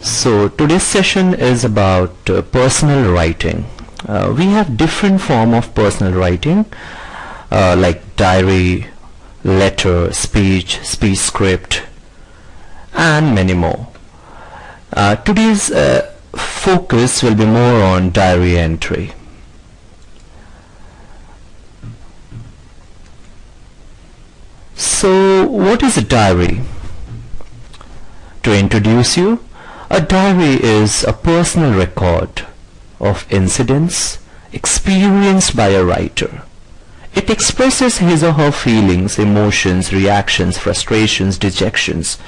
So today's session is about personal writing. We have different form of personal writing like diary, letter, speech script, and many more. Today's focus will be more on diary entry. So what is a diary? To introduce you, a diary is a personal record of incidents experienced by a writer. It expresses his or her feelings, emotions, reactions, frustrations, dejections,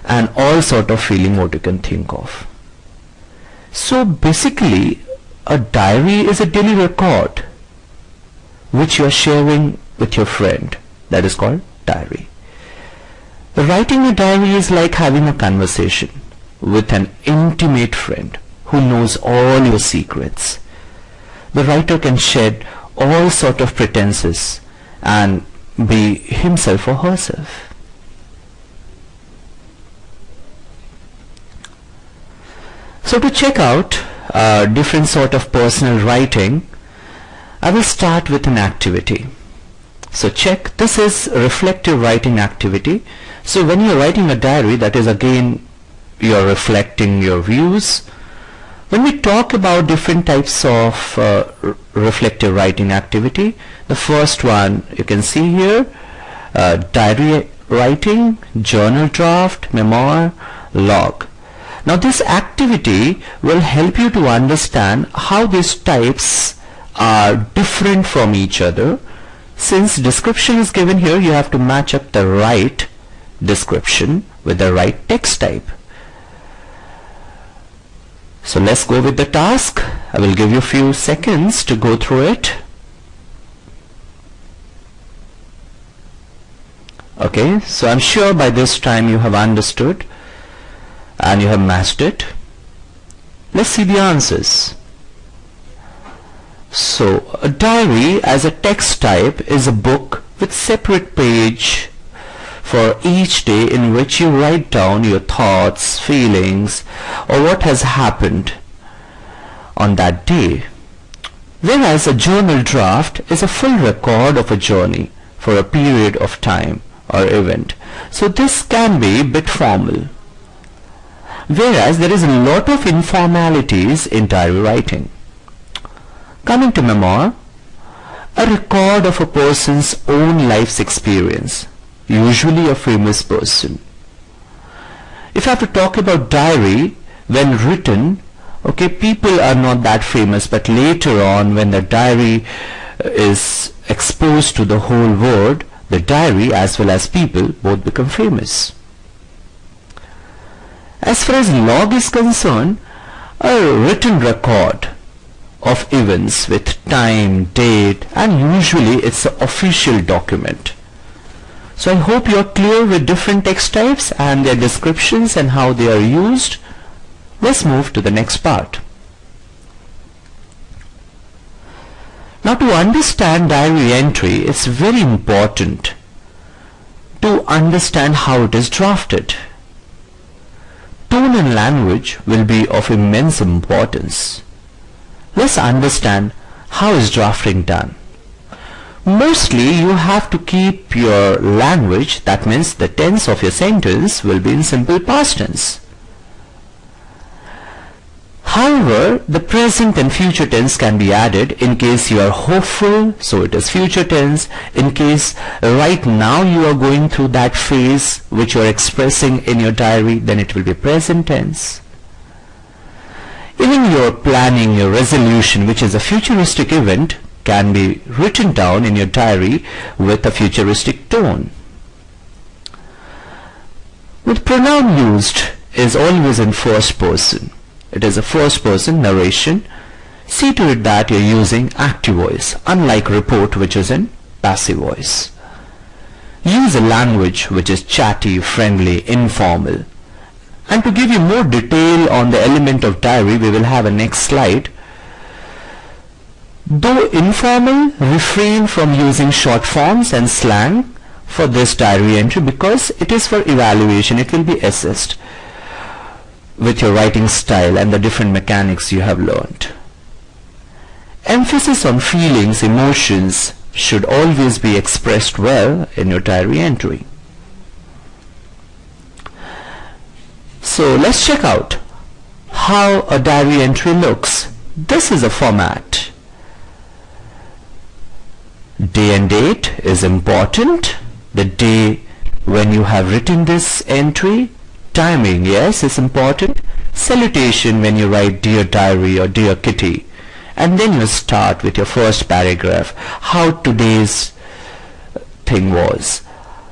and all sort of feeling what you can think of. So basically, a diary is a daily record which you are sharing with your friend. That is called diary. Writing a diary is like having a conversation with an intimate friend who knows all your secrets. The writer can shed all sort of pretenses and be himself or herself. So to check out different sort of personal writing, I will start with an activity. So check, this is reflective writing activity. So when you're writing a diary, that is again you're reflecting your views. When we talk about different types of reflective writing activity, the first one you can see here, diary writing, journal draft, memoir, log. Now this activity will help you to understand how these types are different from each other. Since description is given here, you have to match up the right description with the right text type. So let's go with the task. I will give you a few seconds to go through it. Okay, so I'm sure by this time you have understood and you have mastered it. Let's see the answers. So a diary as a text type is a book with separate page for each day in which you write down your thoughts, feelings, or what has happened on that day. Whereas a journal draft is a full record of a journey for a period of time or event. So this can be a bit formal. Whereas there is a lot of informalities in diary writing. Coming to memoir, a record of a person's own life's experience, usually a famous person. If I have to talk about diary, when written, okay, people are not that famous, but later on when the diary is exposed to the whole world, the diary as well as people both become famous. As far as log is concerned, a written record of events with time, date, and usually it's an official document. So I hope you are clear with different text types and their descriptions and how they are used. Let's move to the next part. Now to understand diary entry, it's very important to understand how it is drafted. Tone and language will be of immense importance. Let's understand how is drafting done. Mostly you have to keep your language, that means the tense of your sentence will be in simple past tense. However, the present and future tense can be added in case you are hopeful, so it is future tense. In case right now you are going through that phase which you are expressing in your diary, then it will be present tense. Even your planning, your resolution, which is a futuristic event, can be written down in your diary with a futuristic tone. With pronoun used is always in first person. It is a first person narration. See to it that you're using active voice, unlike report which is in passive voice. Use a language which is chatty, friendly, informal. And to give you more detail on the element of diary, we will have a next slide. Though informal, refrain from using short forms and slang for this diary entry because it is for evaluation, it will be assessed. with your writing style and the different mechanics you have learned. Emphasis on feelings, emotions should always be expressed well in your diary entry. So let's check out how a diary entry looks. This is a format. Day and date is important. The day when you have written this entry. Timing, yes, is important. Salutation when you write Dear Diary or Dear Kitty. And then you start with your first paragraph, how today's thing was.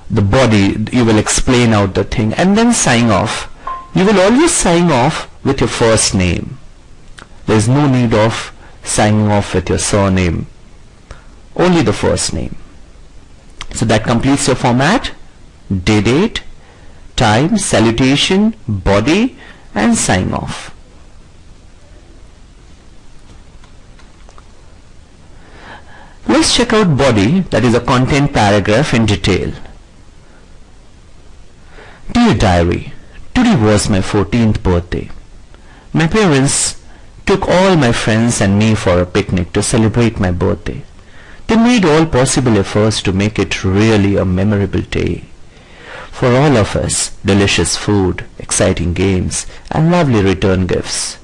The body, you will explain out the thing, and then sign off. You will always sign off with your first name. There is no need of signing off with your surname. Only the first name. So that completes your format. Day, date, time, salutation, body, and sign off. Let's check out body, that is a content paragraph in detail. Dear Diary, today was my 14th birthday. My parents took all my friends and me for a picnic to celebrate my birthday. They made all possible efforts to make it really a memorable day. For all of us, delicious food, exciting games, and lovely return gifts.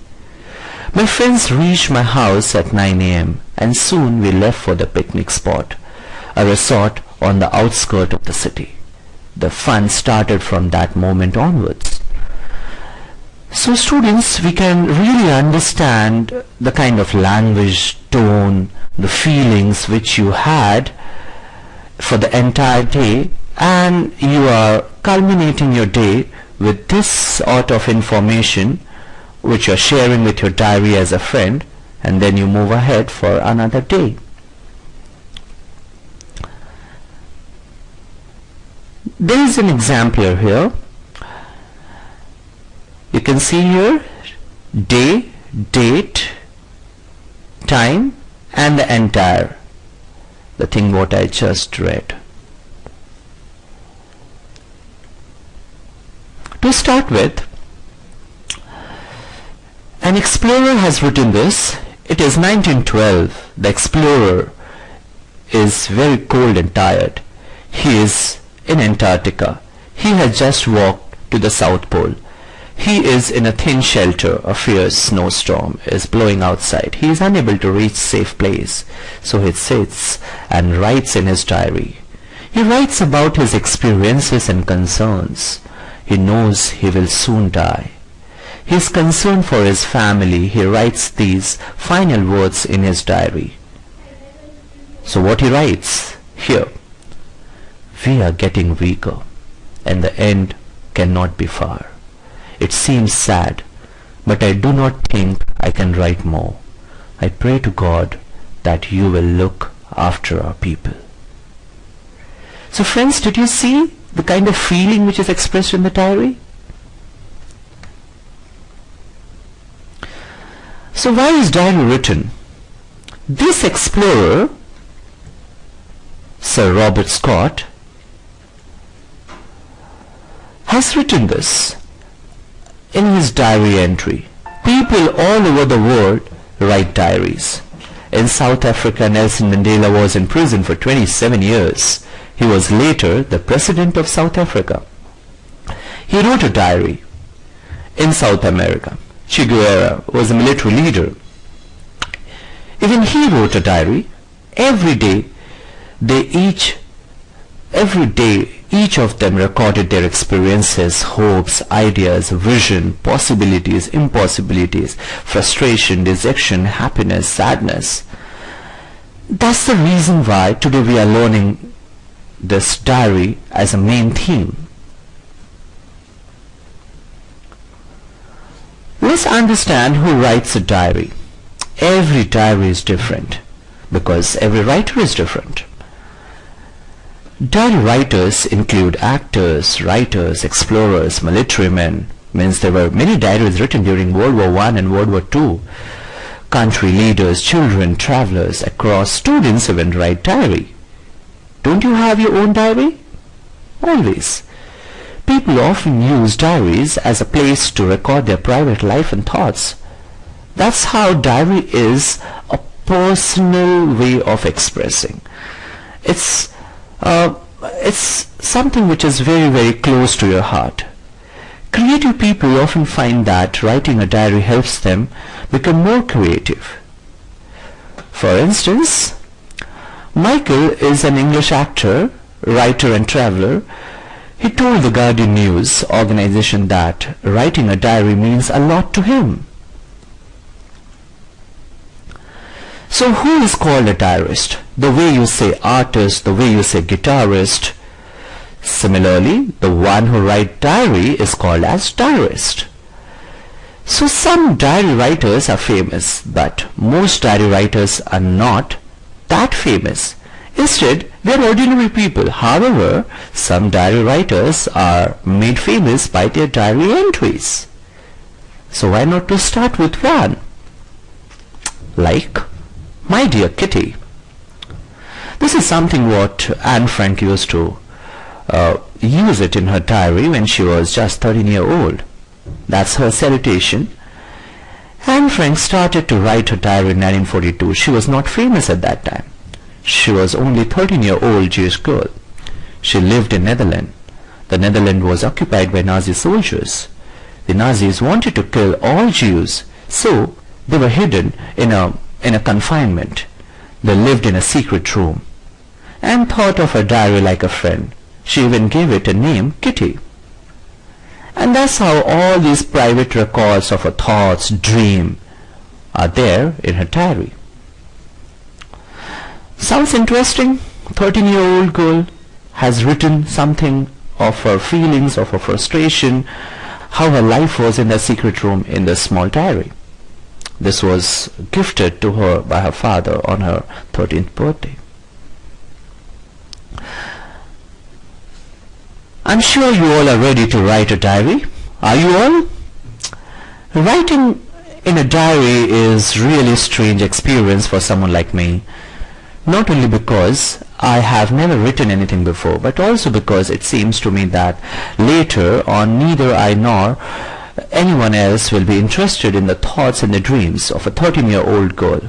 My friends reached my house at 9 a.m. and soon we left for the picnic spot, a resort on the outskirts of the city. The fun started from that moment onwards. So students, we can really understand the kind of language, tone, the feelings which you had for the entire day, and you are culminating your day with this sort of information which you are sharing with your diary as a friend, and then you move ahead for another day. There is an exemplar here. You can see here day, date, time, and the entire the thing what I just read. To start with, an explorer has written this. It is 1912. The explorer is very cold and tired. He is in Antarctica. He has just walked to the South Pole. He is in a thin shelter. A fierce snowstorm is blowing outside. He is unable to reach safe place. So he sits and writes in his diary. He writes about his experiences and concerns. He knows he will soon die. He is concerned for his family. He writes these final words in his diary. So what he writes here? We are getting weaker, and the end cannot be far. It seems sad, but I do not think I can write more. I pray to God that you will look after our people. So friends, did you see the kind of feeling which is expressed in the diary? So why is diary written? This explorer, Sir Robert Scott, has written this in his diary entry. People all over the world write diaries. In South Africa, Nelson Mandela was in prison for 27 years. He was later the president of South Africa. He wrote a diary. In South America, Che Guevara was a military leader. Even he wrote a diary. Every day each of them recorded their experiences, hopes, ideas, vision, possibilities, impossibilities, frustration, dejection, happiness, sadness. That's the reason why today we are learning this diary as a main theme. Let's understand who writes a diary. Every diary is different because every writer is different. Diary writers include actors, writers, explorers, military men. Means there were many diaries written during World War I and World War II. Country leaders, children, travelers across, students even write diary. Don't you have your own diary? Always. People often use diaries as a place to record their private life and thoughts. That's how diary is a personal way of expressing. It's something which is very, very close to your heart. Creative people often find that writing a diary helps them become more creative. For instance, Michael is an English actor, writer and traveler. He told the Guardian News organization that writing a diary means a lot to him. So who is called a diarist? The way you say artist, the way you say guitarist. Similarly, the one who writes diary is called as diarist. So some diary writers are famous, but most diary writers are not that famous. Instead, they are ordinary people. However, some diary writers are made famous by their diary entries. So why not to start with one? Like, My Dear Kitty. This is something what Anne Frank used to use it in her diary when she was just 13 years old. That's her salutation. Anne Frank started to write her diary in 1942. She was not famous at that time. She was only 13-year-old Jewish girl. She lived in Netherlands. The Netherlands was occupied by Nazi soldiers. The Nazis wanted to kill all Jews, so they were hidden in a confinement. They lived in a secret room. Anne thought of her diary like a friend. She even gave it a name, Kitty. And that's how all these private records of her thoughts, dreams are there in her diary. Sounds interesting? 13-year-old girl has written something of her feelings, of her frustration, how her life was in the secret room in the small diary. This was gifted to her by her father on her 13th birthday. I'm sure you all are ready to write a diary. Are you all? Writing in a diary is really a strange experience for someone like me. Not only because I have never written anything before, but also because it seems to me that later on neither I nor anyone else will be interested in the thoughts and the dreams of a 13-year-old girl.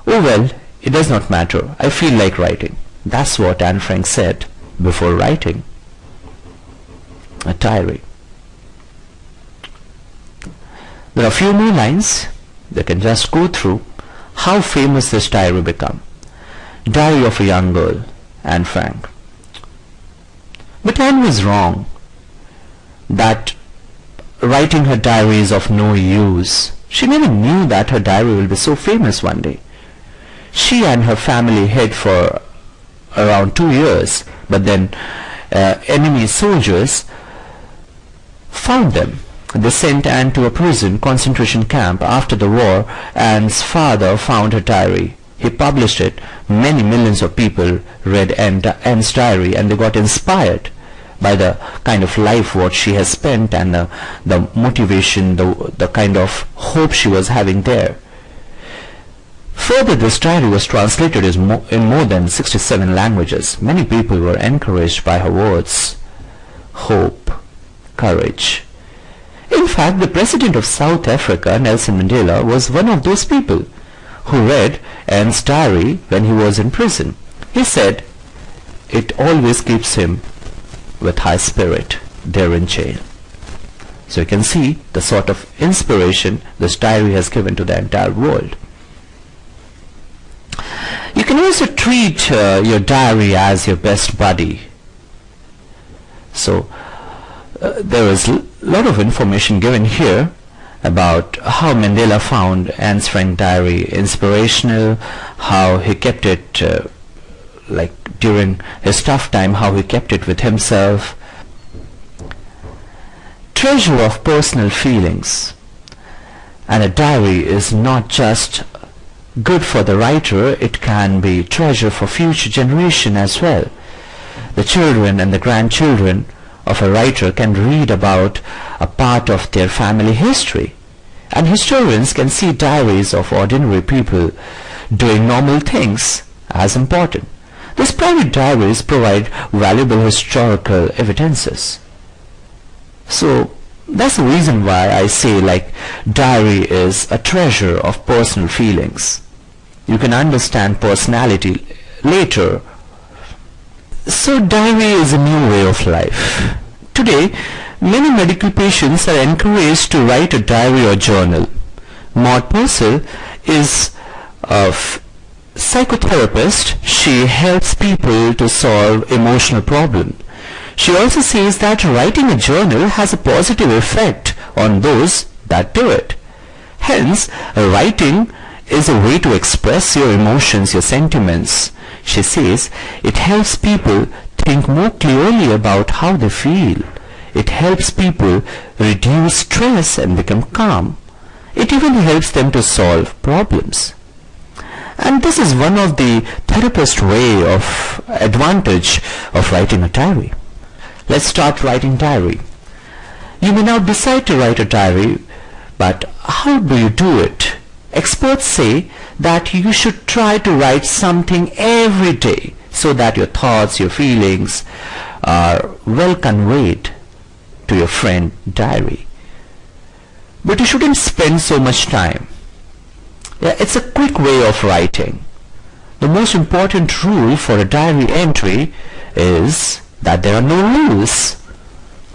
Oh well, it does not matter. I feel like writing. That's what Anne Frank said before writing a diary. There are a few more lines that can just go through how famous this diary become. Diary of a Young Girl, Anne Frank. But Anne was wrong that writing her diary is of no use. She never knew that her diary will be so famous one day. She and her family hid for around 2 years, but then enemy soldiers found them. They sent Anne to a prison concentration camp. After the war, Anne's father found her diary. He published it. Many millions of people read Anne's diary, and they got inspired by the kind of life what she has spent and the motivation, the kind of hope she was having there. Further, this diary was translated in more than 67 languages. Many people were encouraged by her words, hope, courage. In fact, the president of South Africa, Nelson Mandela, was one of those people who read Anne's diary when he was in prison. He said it always keeps him with high spirit there in jail. So you can see the sort of inspiration this diary has given to the entire world. You can also treat your diary as your best buddy. So there is a lot of information given here about how Mandela found Anne Frank's diary inspirational, how he kept it like during his tough time, how he kept it with himself. Treasure of personal feelings. And a diary is not just good for the writer, it can be treasure for future generation as well. The children and the grandchildren of a writer can read about a part of their family history, and historians can see diaries of ordinary people doing normal things as important. These private diaries provide valuable historical evidences. So that's the reason why I say, like, diary is a treasure of personal feelings. You can understand personality later. So diary is a new way of life. Today, many medical patients are encouraged to write a diary or journal. Maud Purcell is a psychotherapist. She helps people to solve emotional problems. She also says that writing a journal has a positive effect on those that do it. Hence, writing is a way to express your emotions, your sentiments. She says it helps people think more clearly about how they feel. It helps people reduce stress and become calm. It even helps them to solve problems. And this is one of the therapist way of advantage of writing a diary. Let's start writing diary. You may now decide to write a diary, but how do you do it? Experts say that you should try to write something every day so that your thoughts, your feelings are well conveyed to your friend diary. But you shouldn't spend so much time. Yeah, it's a quick way of writing. The most important rule for a diary entry is that there are no rules.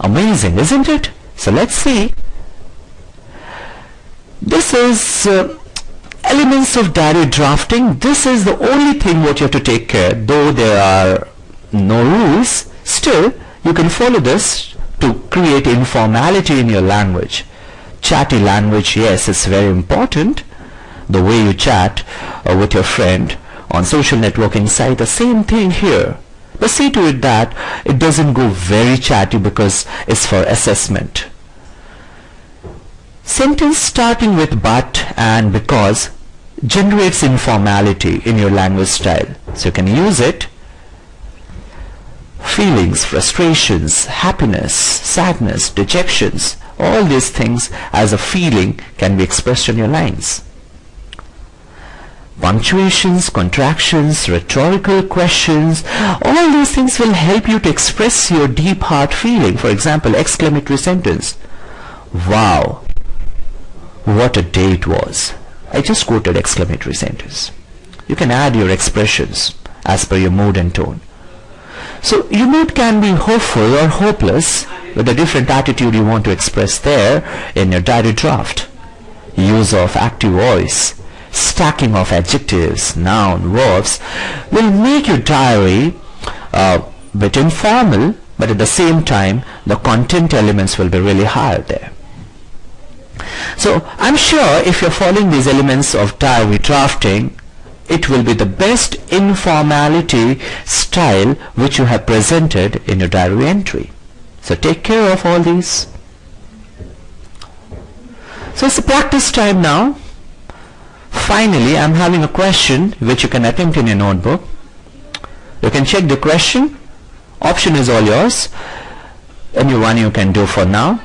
Amazing, isn't it? So let's see. This is elements of diary drafting. This is the only thing what you have to take care. Though there are no rules, still you can follow this to create informality in your language. Chatty language, yes, it's very important. The way you chat with your friend on social networking site, the same thing here. But see to it that it doesn't go very chatty because it's for assessment. Sentence starting with but and because generates informality in your language style. So you can use it. Feelings, frustrations, happiness, sadness, dejections, all these things as a feeling can be expressed in your lines. Punctuations, contractions, rhetorical questions, all these things will help you to express your deep heart feeling. For example, exclamatory sentence. Wow, what a day it was. I just quoted exclamatory sentence. You can add your expressions as per your mood and tone. So your mood can be hopeful or hopeless with a different attitude you want to express there in your diary draft. Use of active voice, stacking of adjectives, noun, verbs will make your diary a bit informal, but at the same time the content elements will be really higher there. So I'm sure if you're following these elements of diary drafting, it will be the best informality style which you have presented in your diary entry. So take care of all these. So it's a practice time now. Finally, I'm having a question which you can attempt in your notebook. You can check the question. Option is all yours. Any one you can do for now.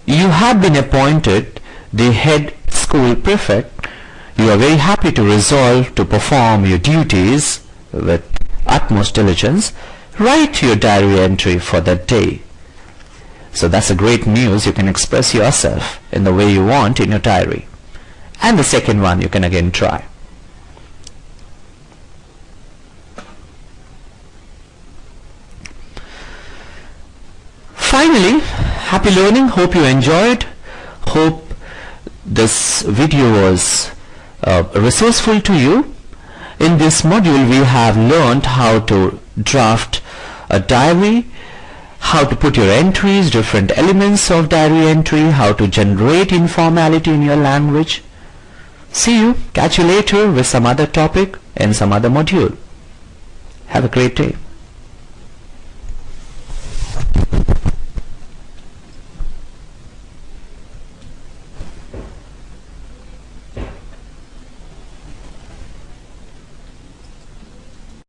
You have been appointed the head school prefect. You are very happy to resolve to perform your duties with utmost diligence. Write your diary entry for that day. So that's a great news. You can express yourself in the way you want in your diary. And the second one you can again try. Finally, happy learning. Hope you enjoyed. Hope this video was resourceful to you. In this module we have learned how to draft a diary, how to put your entries, different elements of diary entry, how to generate informality in your language. See you, catch you later with some other topic and some other module. Have a great day.